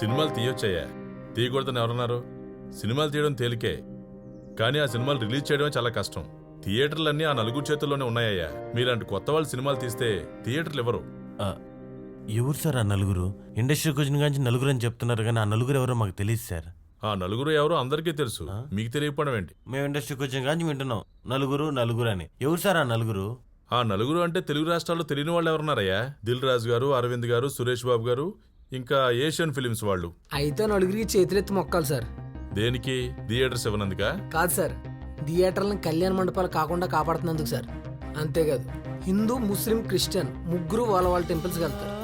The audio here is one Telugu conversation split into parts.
సినిమాలు తీయొచ్చయ్యా, తీయకూడదని ఎవరన్నారు? సినిమాలు తీయడం తేలికే, కానీ ఆ సినిమాలు రిలీజ్ చేయడమే చాలా కష్టం. థియేటర్లన్నీ ఆ నలుగురు చేతుల్లోనే ఉన్నాయ్యా. మీలాంటి కొత్త వాళ్ళు సినిమాలు తీస్తే థియేటర్లు ఎవరు? ఎవరు సార్ ఆ నలుగురు? ఇండస్ట్రీకి వచ్చిన కానీ నలుగురు అని చెప్తున్నారు, కానీ ఆ నలుగురు ఎవరో మాకు తెలియదు సార్. ఆ నలుగురు ఎవరో అందరికీ తెలుసు, మీకు తెలియకపోవడం ఏంటి? మేము ఇండస్ట్రీకి వచ్చిన కానీ వింటున్నాం నలుగురు నలుగురు అని. ఎవరు సార్ ఆ నలుగురు? ఆ నలుగురు అంటే తెలుగు రాష్ట్రాల్లో తెలియని వాళ్ళు ఎవరున్నారయ్యా? దిల్ రాజు గారు, అరవింద్ గారు, సురేష్ బాబు గారు, ఇంకా ఏషియన్ ఫిలిమ్స్ వాళ్ళు. అయితే నలుగురికి చేతులెత్తి మొక్కాలి సార్. దేనికి? థియేటర్స్ ఇవ్వనందుకా? కాదు సార్, థియేటర్లను కళ్యాణ మండపాలు కాకుండా కాపాడుతున్నందుకు సార్. అంతేకాదు, హిందూ, ముస్లిం, క్రిస్టియన్ ముగ్గురు వాళ్ళ వాళ్ళ టెంపుల్స్కి వెళ్తారు.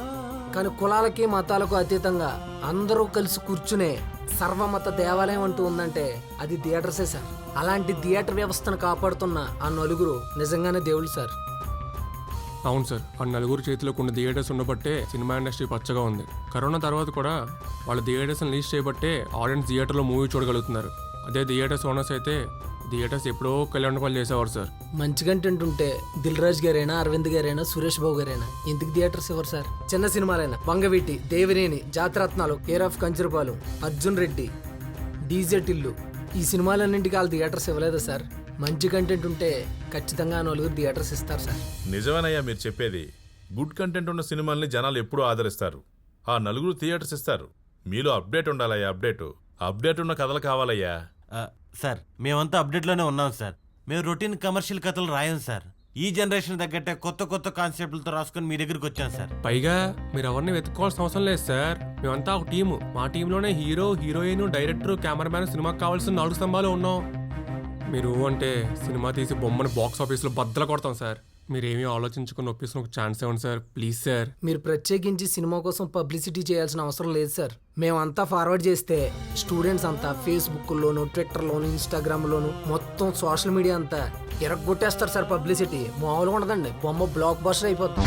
కానీ కులాలకి మతాలకు అతీతంగా అందరూ కలిసి కూర్చునే సర్వమత దేవాలయం అంటూ ఉందంటే అది థియేటర్సే సార్. అలాంటి థియేటర్ వ్యవస్థను కాపాడుతున్న ఆ నలుగురు నిజంగానే దేవుళ్ళు సార్. అవును సార్, ఆ నలుగురు చేతిలో కొన్ని థియేటర్స్ ఉండబట్టే సినిమా ఇండస్ట్రీ పచ్చగా ఉంది. కరోనా తర్వాత కూడా వాళ్ళ థియేటర్స్ని లీజ్ చేయబట్టే ఆడియన్స్ థియేటర్లో మూవీ చూడగలుగుతున్నారు. అదే థియేటర్స్ ఓనర్స్ అయితే థియేటర్స్ ఎప్పుడో కళ్యాణ పనులు చేసేవారు సార్. మంచి కంటెంట్ ఉంటే దిల్ రాజు గారైనా, అరవింద్ గారైనా, సురేష్ బాబు గారైనా ఎందుకు థియేటర్స్ ఇవ్వరు సార్? చిన్న సినిమాలైనా Vangaveeti, Devineni, Jathiratnalu, care of Kancharapalem, Arjun Reddy, DJ Tillu, ఈ సినిమాలన్నింటికి వాళ్ళు థియేటర్స్ ఇవ్వలేదా సార్? మంచి కంటెంట్ ఉంటే ఖచ్చితంగా నలుగురు థియేటర్స్ ఇస్తారు సార్. నిజమేనయ్యా మీరు చెప్పేది. గుడ్ కంటెంట్ ఉన్న సినిమాల్ని జనాలు ఎప్పుడూ ఆదరిస్తారు. ఆ నలుగురు థియేటర్స్ ఇస్తారు. మీలో అప్డేట్ ఉండాలయ్యా, అప్డేట్ ఉన్న కథలు కావాలయ్యా. సార్ మేమంతా అప్డేట్లోనే ఉన్నాం సార్. మేము రొటీన్ కమర్షియల్ కథలు రాయం సార్. ఈ జనరేషన్ తగ్గట్టే కొత్త కొత్త కాన్సెప్ట్లతో రాసుకొని మీ దగ్గరికి వచ్చాం సార్. పైగా మీరు ఎవరిని వెతుక్కోవాల్సిన అవసరం లేదు సార్. మేమంతా ఒక టీము. మా టీంలోనే హీరో, హీరోయిన్, డైరెక్టర్, కెమెరామ్యాన్, సినిమాకి కావాల్సిన 4 స్తంభాలు ఉన్నాం. మీరు అంటే సినిమా తీసి బొమ్మను బాక్స్ ఆఫీస్లో బద్దలు కొడతాం సార్. మీరేమీ ఆలోచించుకుని ఒప్పిస్తున్న ఒక ఛాన్స్ ఇవ్వండి సార్, ప్లీజ్ సార్. మీరు ప్రత్యేకించి సినిమా కోసం పబ్లిసిటీ చేయాల్సిన అవసరం లేదు సార్. మేమంతా ఫార్వర్డ్ చేస్తే స్టూడెంట్స్ అంతా ఫేస్బుక్లోను, ట్విట్టర్లోను, ఇన్స్టాగ్రామ్లోను మొత్తం సోషల్ మీడియా అంతా ఎరగొట్టేస్తారు సార్. పబ్లిసిటీ మామూలుగా ఉండదండి, బొమ్మ బ్లాక్ బస్టర్ అయిపోతాం.